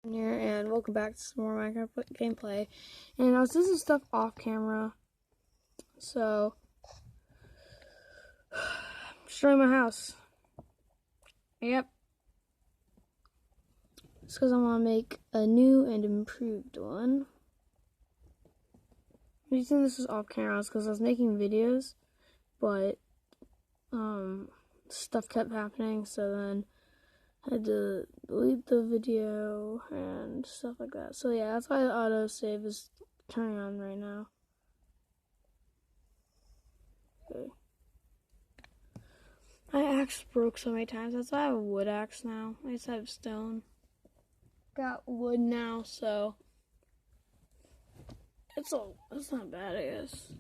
Here and welcome back to some more Minecraft gameplay. And I was doing some stuff off camera, so destroying my house. Yep, it's because I want to make a new and improved one. The reason this is off camera is because I was making videos, but stuff kept happening, so then I had to delete the video and stuff like that. So yeah, that's why the autosave is turning on right now. Okay. My axe broke so many times. That's why I have a wood axe now. I just have stone. Got wood now, so it's not bad, I guess.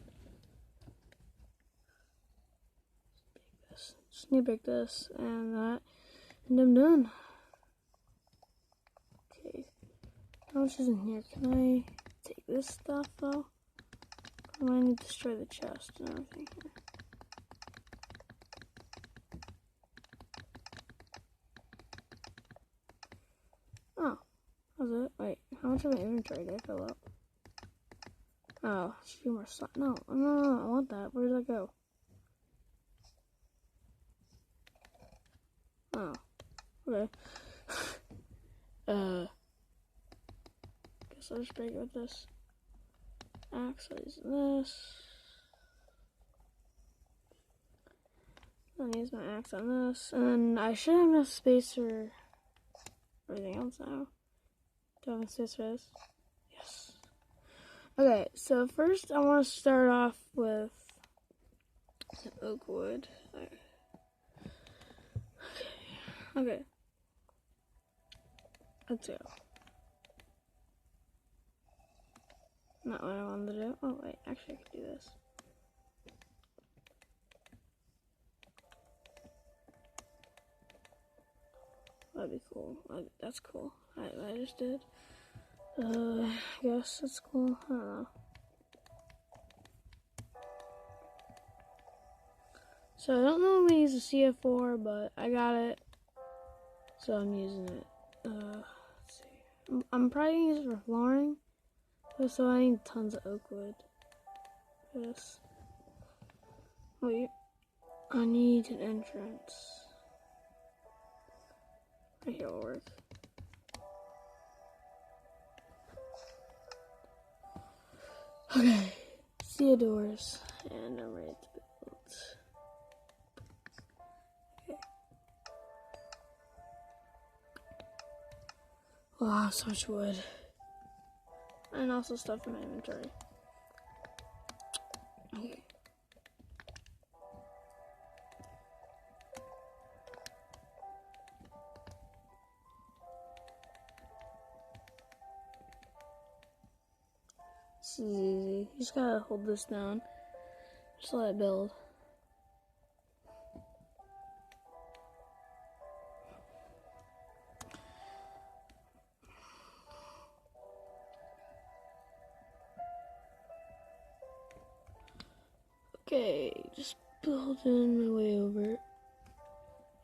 Just need to break this and that, and I'm done. Okay, how much is in here? Can I take this stuff though? I might need to destroy the chest and everything here. Oh, that was it. Wait, how much of my inventory did I fill up? Oh, a few more slots. No, I want that. Where did that go? Oh, okay. Guess I'll just break it with this axe. I'll use this. I'll use my axe on this, and I should have enough space for everything else now. Do I have enough space for this? Yes. Okay, so first I want to start off with some oak wood. Okay. Let's go. Not what I wanted to do. Oh wait, actually I could do this. That'd be cool. That's cool. I just did. I guess that's cool. I don't know. So I don't know when we use a CF4, but I got it, so I'm using it. Let's see. I'm probably gonna use it for flooring, so I need tons of oak wood. Yes. Wait, I need an entrance. Right here will work. Okay, see doors, and I'm ready to build. Okay. Wow, so much wood. And also stuff in my inventory. Okay. This is easy. You just gotta hold this down. Just let it build. Okay, just building my way over.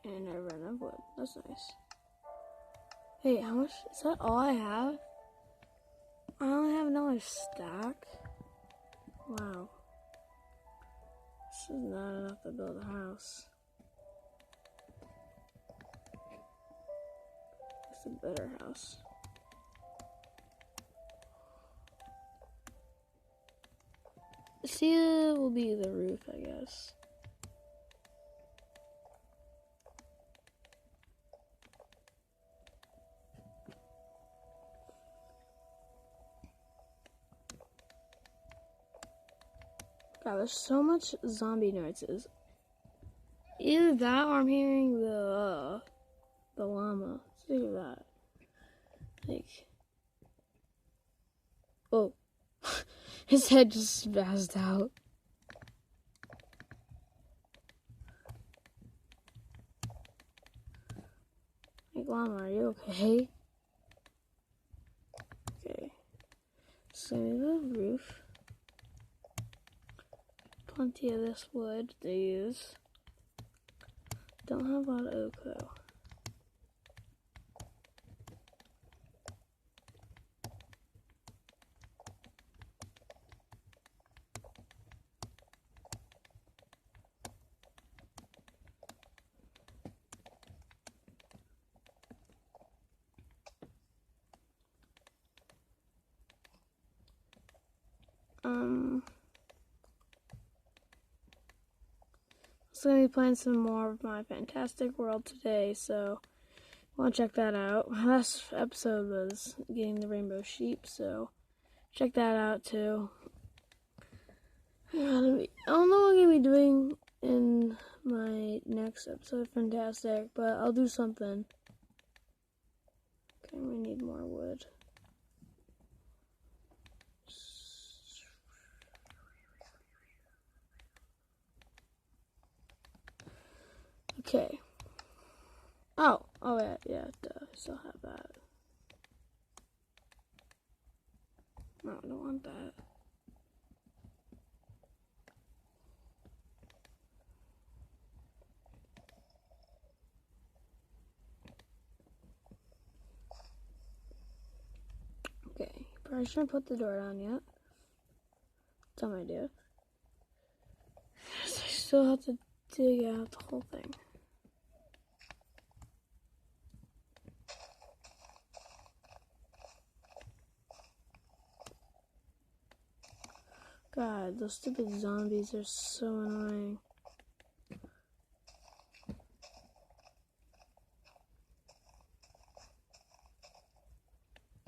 And I run out of wood. That's nice. Hey, how much? Is that all I have? I only have another stack? Wow. This is not enough to build a house. It's a better house. See, will be the roof, I guess. God, there's so much zombie noises. Either that or I'm hearing the llama. It's either that. Like, oh, his head just spazzed out. Like, llama, are you okay? Okay. So the roof. Plenty of this wood to use. Don't have a lot of oak though. also going to be playing some more of my Fantastic World today, so want to check that out. My last episode was getting the rainbow sheep, so check that out too. I don't know what I'm going to be doing in my next episode of Fantastic, but I'll do something. Okay, we need more wood. Okay. Oh yeah, duh, I still have that. No, I don't want that. Okay, probably shouldn't put the door down yet. Dumb idea. I still have to dig out the whole thing. God, those stupid zombies are so annoying.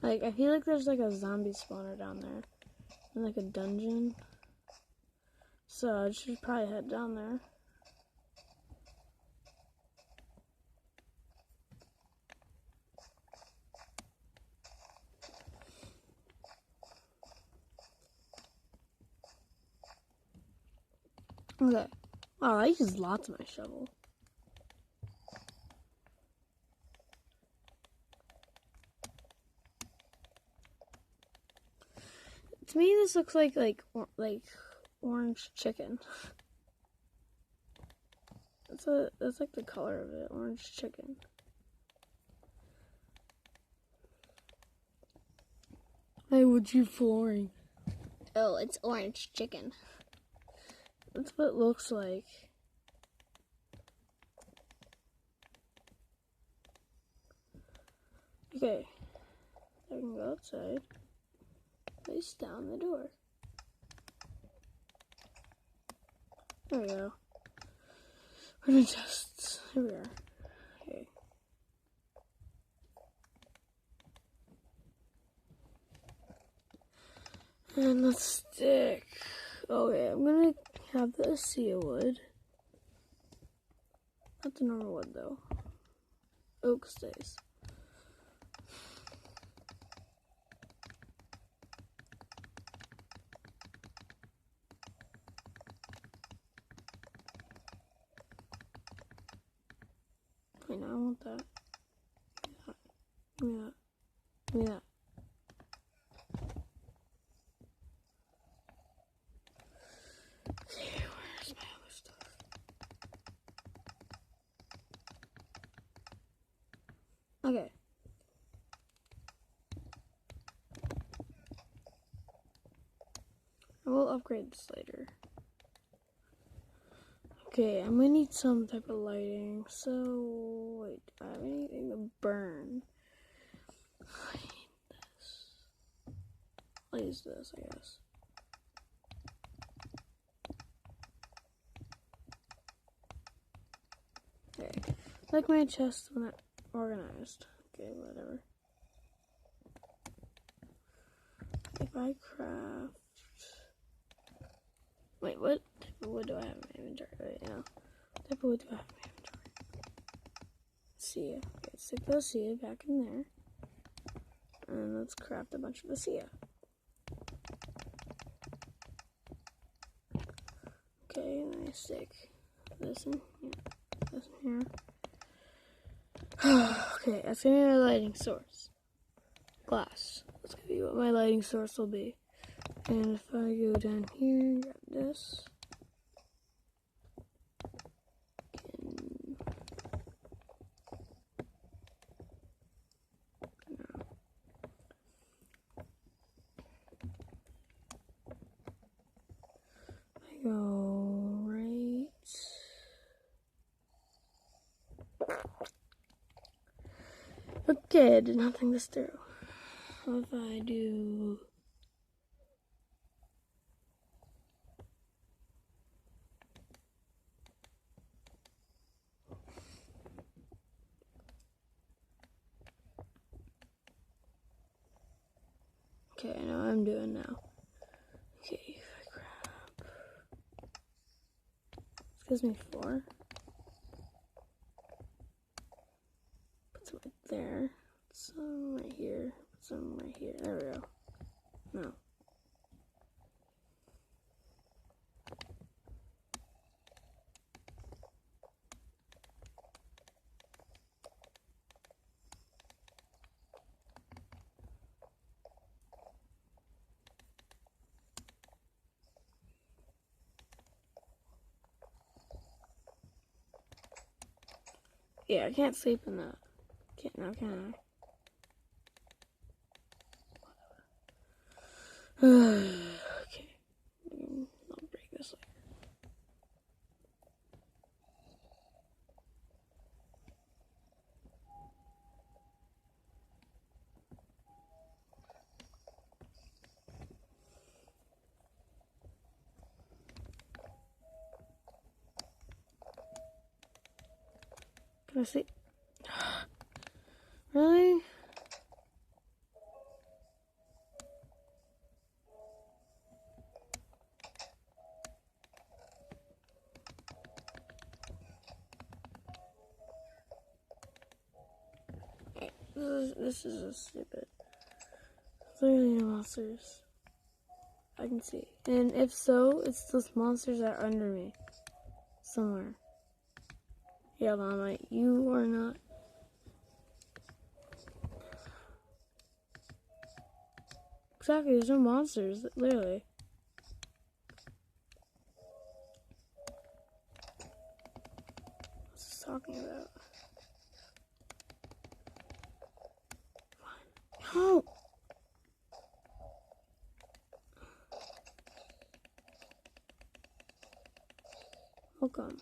Like, I feel like there's like a zombie spawner down there. In like a dungeon. So I should probably head down there. Okay. Oh, I use lots of my shovel. To me, this looks like orange chicken. That's like the color of it, orange chicken. Hey, what's your flooring? Oh, it's orange chicken. That's what it looks like. Okay, I can go outside. Place down the door. There we go. We're gonna just. Here we are. Okay. And let's stick. Okay, I'm gonna have the acacia wood. Not the normal wood though. Oak stays. Wait, no, I want that. Give me that. Give me that. Okay, where's my other stuff? Okay. I will upgrade this later. Okay, I'm gonna need some type of lighting. So, wait, do I have anything to burn? I need this. I'll use this, I guess. Okay, like my chest when it organized. Okay, whatever. If I craft... Wait, what type of wood do I have in my inventory right now? What type of wood do I have in my inventory? Acacia. Okay, stick the acacia back in there. And let's craft a bunch of acacia. Okay, and I stick this in here. This in here. Okay, that's gonna be my lighting source. Glass. That's gonna be what my lighting source will be. And if I go down here, grab this. I go right. Okay, I did not think this through. What if I do... Okay, I know what I'm doing now. Okay, if I grab... This gives me 4. Put some right there. Put some right here. Put some right here. There we go. No. Yeah, I can't sleep in that. Can't now, can I? Okay. I'll break this later. Can I sleep? Really? This is just stupid. Clearly no monsters. I can see. And if so, it's those monsters that are under me. Somewhere. Yeah, Mama, you are not. Exactly, there's no monsters, literally. What's this talking about? Help! Welcome.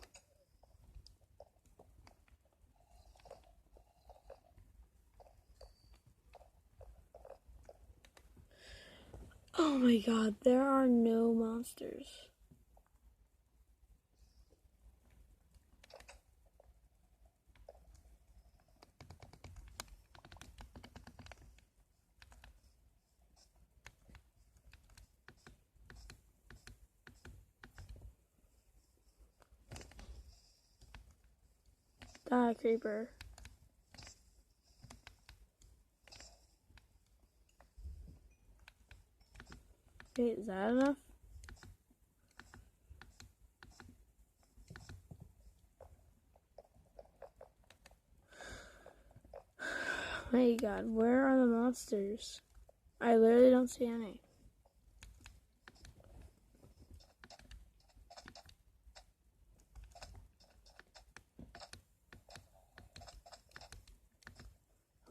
Oh my god, there are no monsters. Die, creeper. Wait, is that enough? My god, where are the monsters? I literally don't see any.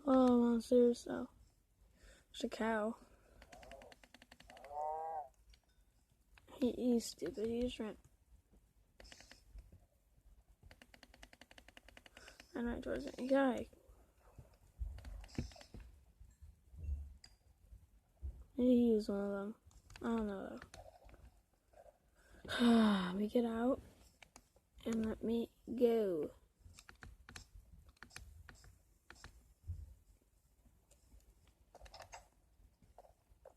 Oh, monsters. Oh, there's a cow. He's stupid. He just ran right towards me. Guy. Maybe he was one of them. I don't know though. Let me get out and let me go.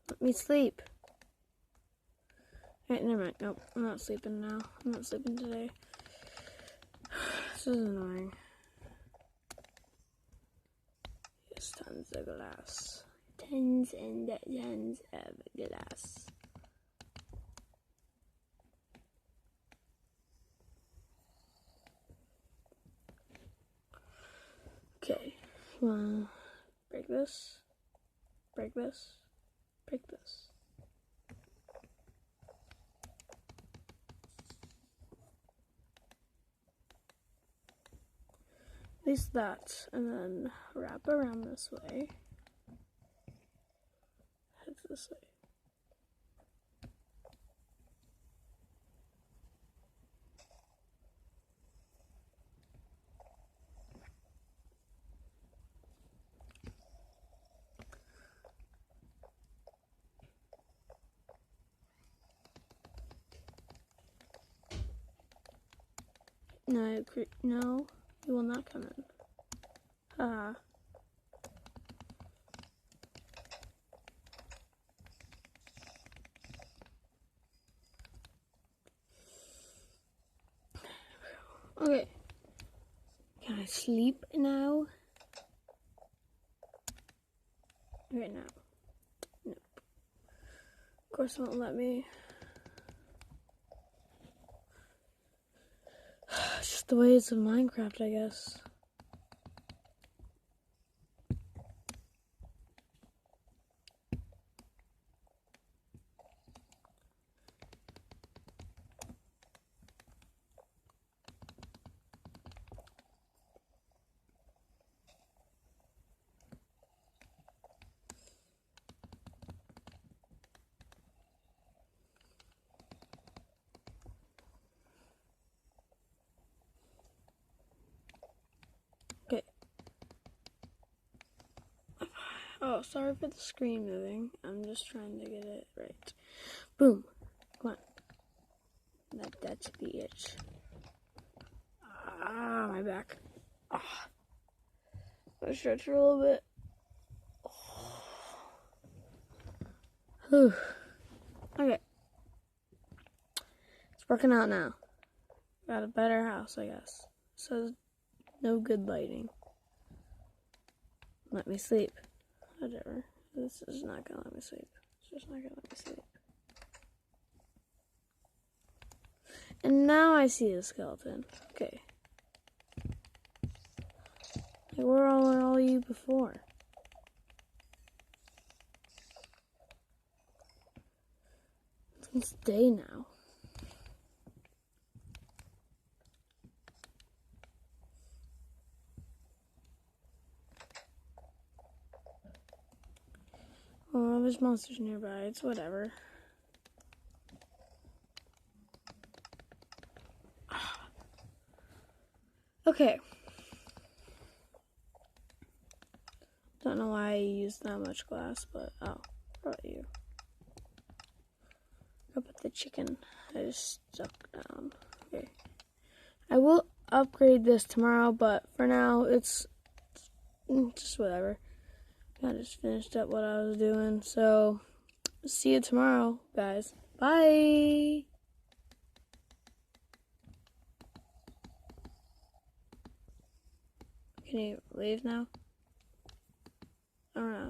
Let me sleep. Alright, never mind. Nope, I'm not sleeping now. I'm not sleeping today. This is annoying. Yes, tons of glass. Tons and tons of glass. Okay, wanna break this, break this, break this. At least that, and then wrap around this way. Head this way. No, you will not come in. Haha. Okay. Can I sleep now? Right now. Nope. Of course it won't let me. It's just the ways of Minecraft, I guess. Okay. Oh, sorry for the screen moving. I'm just trying to get it right. Boom. Come on. Let that be it. Ah, my back. Ah. I'll stretch it a little bit. Whew. Okay. It's working out now. Got a better house, I guess. Says no good lighting. Let me sleep. Whatever. This is not gonna let me sleep. It's just not gonna let me sleep. And now I see a skeleton. Okay. Like, where were all you before? It's day now. Oh, there's monsters nearby. It's whatever. Okay. Don't know why I used that much glass, but oh, what about you? Up at the chicken. I just stuck down. Okay. I will upgrade this tomorrow, but for now, it's just whatever. I just finished up what I was doing, so see you tomorrow, guys. Bye! Can you leave now? I don't know.